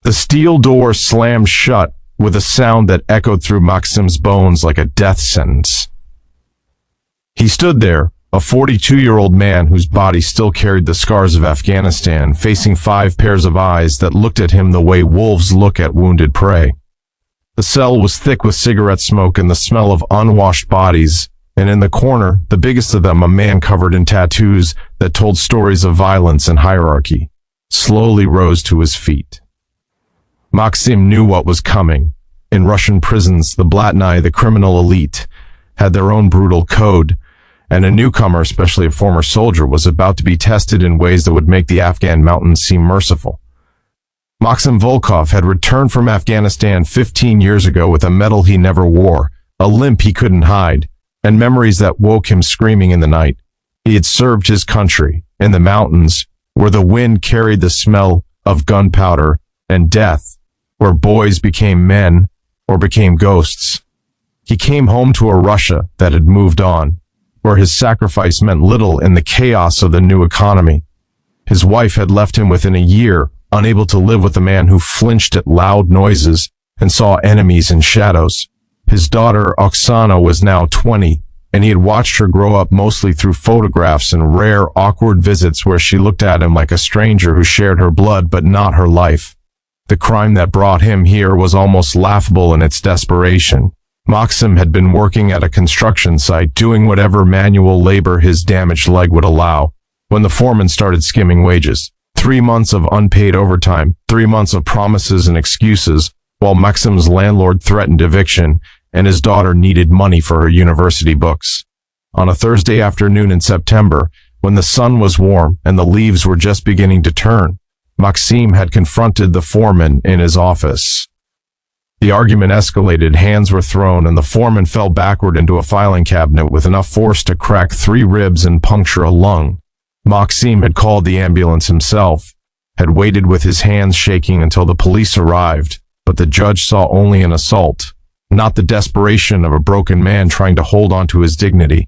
The steel door slammed shut with a sound that echoed through Maxim's bones like a death sentence. He stood there, a 42-year-old man whose body still carried the scars of Afghanistan, facing 5 pairs of eyes that looked at him the way wolves look at wounded prey. The cell was thick with cigarette smoke and the smell of unwashed bodies, and in the corner, the biggest of them, a man covered in tattoos that told stories of violence and hierarchy, slowly rose to his feet. Maxim knew what was coming. In Russian prisons, the Blatnai, the criminal elite, had their own brutal code, and a newcomer, especially a former soldier, was about to be tested in ways that would make the Afghan mountains seem merciful. Maxim Volkov had returned from Afghanistan 15 years ago with a medal he never wore, a limp he couldn't hide, and memories that woke him screaming in the night. He had served his country in the mountains, where the wind carried the smell of gunpowder and death, where boys became men or became ghosts. He came home to a Russia that had moved on, where his sacrifice meant little in the chaos of the new economy. His wife had left him within a year, unable to live with a man who flinched at loud noises and saw enemies in shadows. His daughter, Oksana, was now 20, and he had watched her grow up mostly through photographs and rare, awkward visits where she looked at him like a stranger who shared her blood but not her life. The crime that brought him here was almost laughable in its desperation. Maxim had been working at a construction site, doing whatever manual labor his damaged leg would allow, when the foreman started skimming wages. 3 months of unpaid overtime, 3 months of promises and excuses, while Maxim's landlord threatened eviction, and his daughter needed money for her university books. On a Thursday afternoon in September, when the sun was warm and the leaves were just beginning to turn, Maxim had confronted the foreman in his office. The argument escalated, hands were thrown, and the foreman fell backward into a filing cabinet with enough force to crack 3 ribs and puncture a lung. Maxim had called the ambulance himself, had waited with his hands shaking until the police arrived, but the judge saw only an assault, not the desperation of a broken man trying to hold on to his dignity.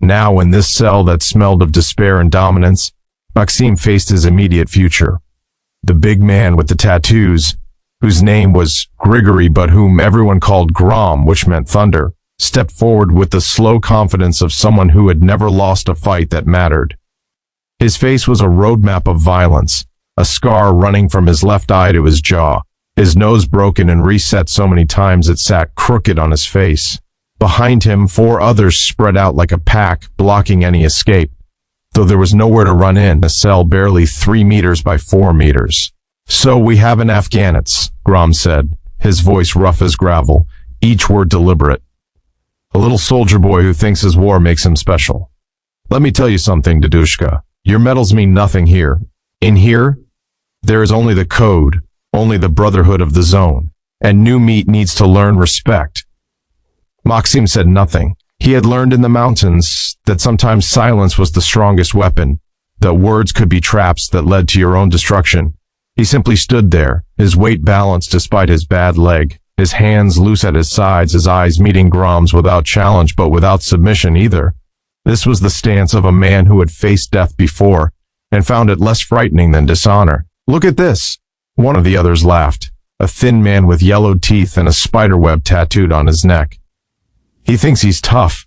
Now, in this cell that smelled of despair and dominance, Maxim faced his immediate future. The big man with the tattoos, whose name was Grigory but whom everyone called Grom, which meant thunder, stepped forward with the slow confidence of someone who had never lost a fight that mattered. His face was a roadmap of violence, a scar running from his left eye to his jaw, his nose broken and reset so many times it sat crooked on his face. Behind him, 4 others spread out like a pack, blocking any escape. Though there was nowhere to run in, a cell barely 3 meters by 4 meters. "So we have an Afghanets," Grom said, his voice rough as gravel, each word deliberate. "A little soldier boy who thinks his war makes him special. Let me tell you something, Dadushka. Your medals mean nothing here. In here, there is only the code, only the brotherhood of the zone, and new meat needs to learn respect." Maxim said nothing. He had learned in the mountains that sometimes silence was the strongest weapon, that words could be traps that led to your own destruction. He simply stood there, his weight balanced despite his bad leg, his hands loose at his sides, his eyes meeting Grom's without challenge but without submission either. This was the stance of a man who had faced death before and found it less frightening than dishonor. "Look at this," one of the others laughed, a thin man with yellowed teeth and a spiderweb tattooed on his neck. "He thinks he's tough.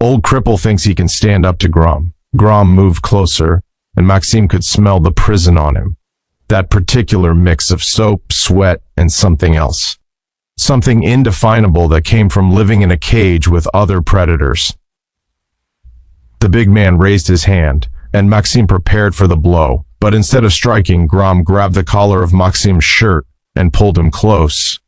Old cripple thinks he can stand up to Grom." Grom moved closer, and Maxim could smell the prison on him. That particular mix of soap, sweat, and something else. Something indefinable that came from living in a cage with other predators. The big man raised his hand, and Maxim prepared for the blow, but instead of striking, Grom grabbed the collar of Maxim's shirt and pulled him close.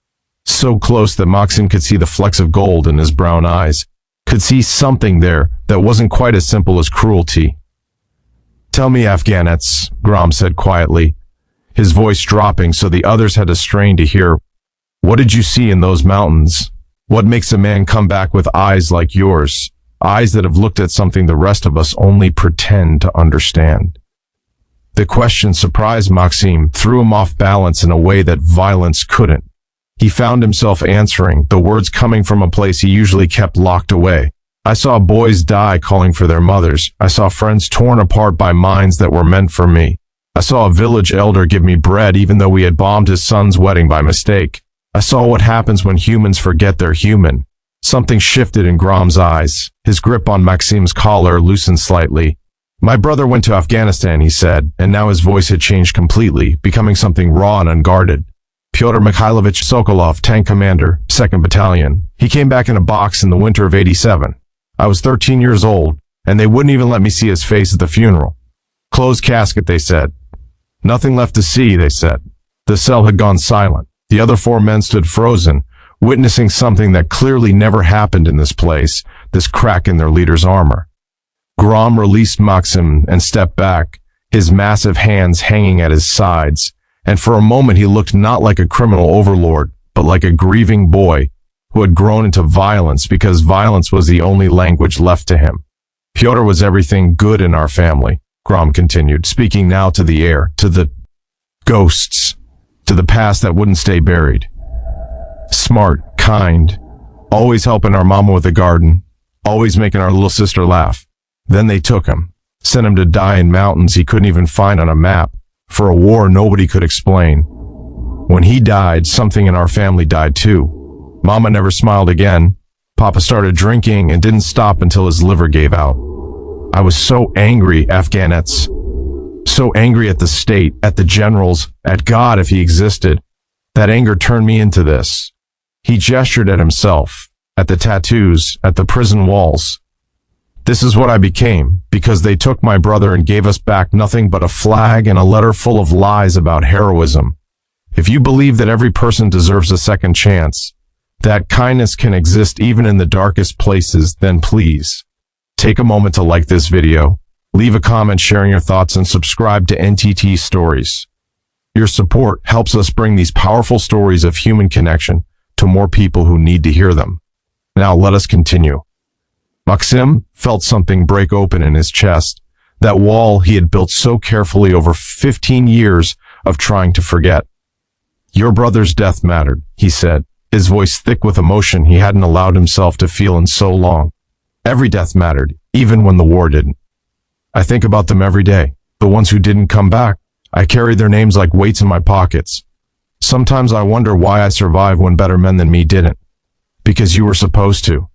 So close that Maxim could see the flecks of gold in his brown eyes, could see something there that wasn't quite as simple as cruelty. "Tell me, Afghanets," Grom said quietly, his voice dropping so the others had to strain to hear. "What did you see in those mountains? What makes a man come back with eyes like yours? Eyes that have looked at something the rest of us only pretend to understand." The question surprised Maxim, threw him off balance in a way that violence couldn't. He found himself answering, the words coming from a place he usually kept locked away. "I saw boys die calling for their mothers. I saw friends torn apart by minds that were meant for me. I saw a village elder give me bread even though we had bombed his son's wedding by mistake. I saw what happens when humans forget they're human. Something shifted in Grom's eyes. His grip on Maxim's collar loosened slightly. My brother went to Afghanistan, he said, and now his voice had changed completely, becoming something raw and unguarded. Pyotr Mikhailovich Sokolov, tank commander, 2nd Battalion. He came back in a box in the winter of '87. I was 13 years old, and they wouldn't even let me see his face at the funeral. Closed casket, they said. Nothing left to see, they said. The cell had gone silent. The other 4 men stood frozen, witnessing something that clearly never happened in this place, this crack in their leader's armor. Grom released Maxim and stepped back, his massive hands hanging at his sides, and for a moment he looked not like a criminal overlord, but like a grieving boy who had grown into violence because violence was the only language left to him. Pyotr was everything good in our family, Grom continued, speaking now to the air, to the ghosts, to the past that wouldn't stay buried. Smart, kind, always helping our mama with the garden, always making our little sister laugh. Then they took him, sent him to die in mountains he couldn't even find on a map, for a war nobody could explain. When he died, something in our family died too. Mama never smiled again. Papa started drinking and didn't stop until his liver gave out. I was so angry, Afghanets. So angry at the state, at the generals, at God if he existed. That anger turned me into this. He gestured at himself, at the tattoos, at the prison walls. This is what I became, because they took my brother and gave us back nothing but a flag and a letter full of lies about heroism. If you believe that every person deserves a second chance, that kindness can exist even in the darkest places, then please, take a moment to like this video, leave a comment sharing your thoughts, and subscribe to NTT Stories. Your support helps us bring these powerful stories of human connection to more people who need to hear them. Now let us continue. Maxim felt something break open in his chest, that wall he had built so carefully over 15 years of trying to forget. Your brother's death mattered, he said, his voice thick with emotion he hadn't allowed himself to feel in so long. Every death mattered, even when the war didn't. I think about them every day, the ones who didn't come back. I carry their names like weights in my pockets. Sometimes I wonder why I survived when better men than me didn't. Because you were supposed to,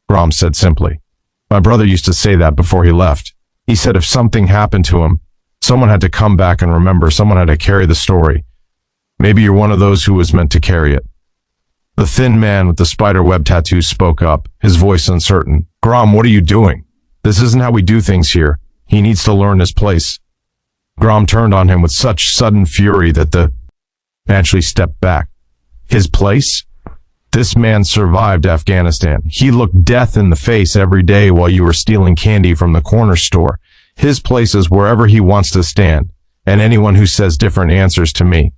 Grom said simply. My brother used to say that before he left. He said if something happened to him, someone had to come back and remember, someone had to carry the story. Maybe you're one of those who was meant to carry it. The thin man with the spider web tattoos spoke up, his voice uncertain. Grom, what are you doing? This isn't how we do things here. He needs to learn his place. Grom turned on him with such sudden fury that the man actually stepped back. His place? This man survived Afghanistan. He looked death in the face every day while you were stealing candy from the corner store. His place is wherever he wants to stand, and anyone who says different answers to me.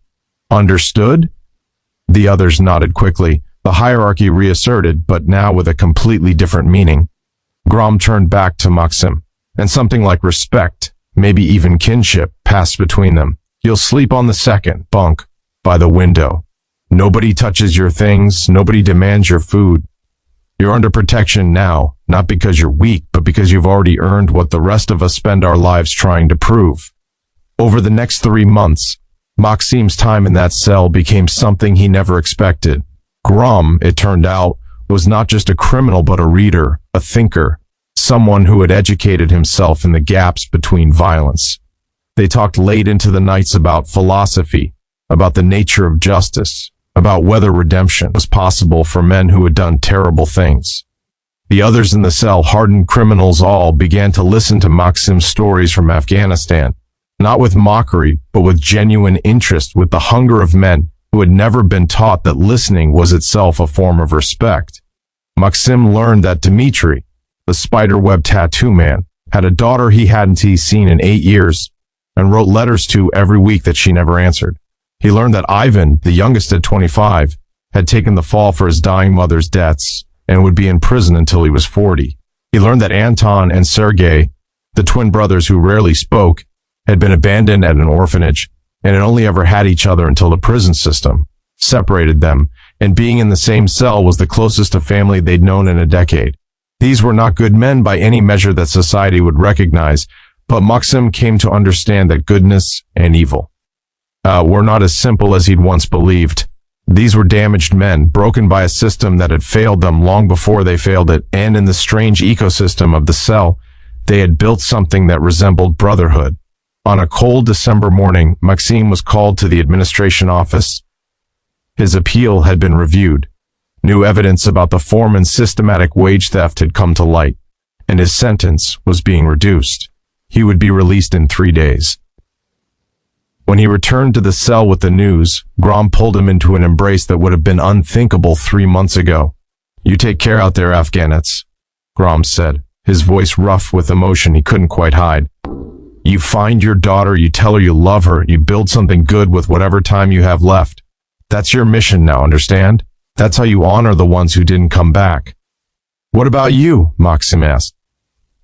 Understood? The others nodded quickly, the hierarchy reasserted, but now with a completely different meaning. Grom turned back to Maxim, and something like respect, maybe even kinship, passed between them. You'll sleep on the second bunk, by the window. Nobody touches your things, nobody demands your food. You're under protection now, not because you're weak, but because you've already earned what the rest of us spend our lives trying to prove. Over the next 3 months, Maxim's time in that cell became something he never expected. Grom, it turned out, was not just a criminal but a reader, a thinker, someone who had educated himself in the gaps between violence. They talked late into the nights about philosophy, about the nature of justice, about whether redemption was possible for men who had done terrible things. The others in the cell, hardened criminals all, began to listen to Maxim's stories from Afghanistan, not with mockery, but with genuine interest, with the hunger of men who had never been taught that listening was itself a form of respect. Maxim learned that Dmitri, the spiderweb tattoo man, had a daughter he hadn't seen in 8 years, and wrote letters to every week that she never answered. He learned that Ivan, the youngest at 25, had taken the fall for his dying mother's debts and would be in prison until he was 40. He learned that Anton and Sergei, the twin brothers who rarely spoke, had been abandoned at an orphanage and had only ever had each other until the prison system separated them, and being in the same cell was the closest to family they'd known in a decade. These were not good men by any measure that society would recognize, But Maxim came to understand that goodness and evil were not as simple as he'd once believed. These were damaged men, broken by a system that had failed them long before they failed it, and in the strange ecosystem of the cell, they had built something that resembled brotherhood. On a cold December morning, Maxim was called to the administration office. His appeal had been reviewed. New evidence about the foreman's systematic wage theft had come to light, and his sentence was being reduced. He would be released in 3 days. When he returned to the cell with the news, Grom pulled him into an embrace that would have been unthinkable 3 months ago. "You take care out there, Afghanites," Grom said, his voice rough with emotion he couldn't quite hide. "You find your daughter, you tell her you love her, you build something good with whatever time you have left. That's your mission now, understand? That's how you honor the ones who didn't come back." "What about you?" Maxim asked.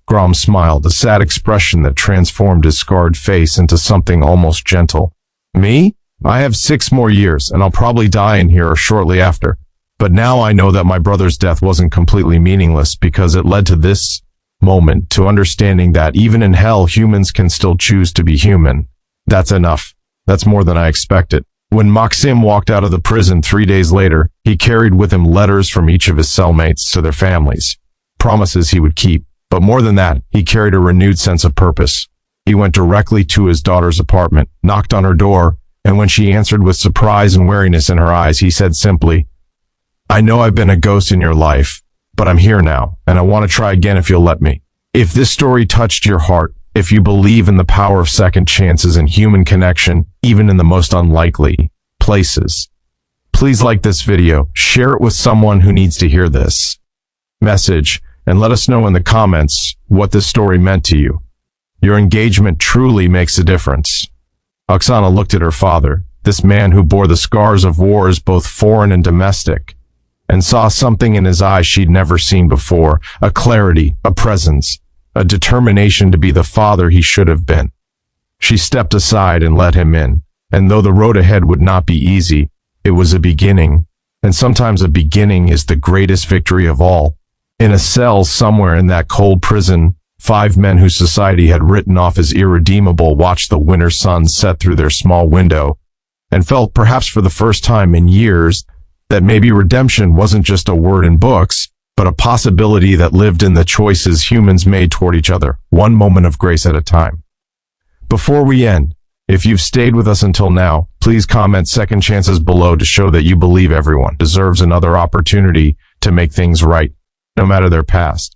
Grom smiled, a sad expression that transformed his scarred face into something almost gentle. "Me? I have 6 more years, and I'll probably die in here or shortly after. But now I know that my brother's death wasn't completely meaningless because it led to this moment, to understanding that even in hell, humans can still choose to be human. That's enough. That's more than I expected." When Maxim walked out of the prison 3 days later, he carried with him letters from each of his cellmates to their families, promises he would keep. But more than that, he carried a renewed sense of purpose. He went directly to his daughter's apartment, knocked on her door, and when she answered with surprise and weariness in her eyes, he said simply, "I know I've been a ghost in your life, but I'm here now, and I want to try again if you'll let me. If this story touched your heart, if you believe in the power of second chances and human connection, even in the most unlikely places, please like this video, share it with someone who needs to hear this message, and let us know in the comments what this story meant to you. Your engagement truly makes a difference." Oksana looked at her father, this man who bore the scars of wars both foreign and domestic, and saw something in his eyes she'd never seen before, a clarity, a presence, a determination to be the father he should have been. She stepped aside and let him in, and though the road ahead would not be easy, it was a beginning, and sometimes a beginning is the greatest victory of all. In a cell somewhere in that cold prison, 5 men whose society had written off as irredeemable watched the winter sun set through their small window, and felt, perhaps for the first time in years, that maybe redemption wasn't just a word in books, but a possibility that lived in the choices humans made toward each other, one moment of grace at a time. Before we end, if you've stayed with us until now, please comment second chances below to show that you believe everyone deserves another opportunity to make things right, no matter their past.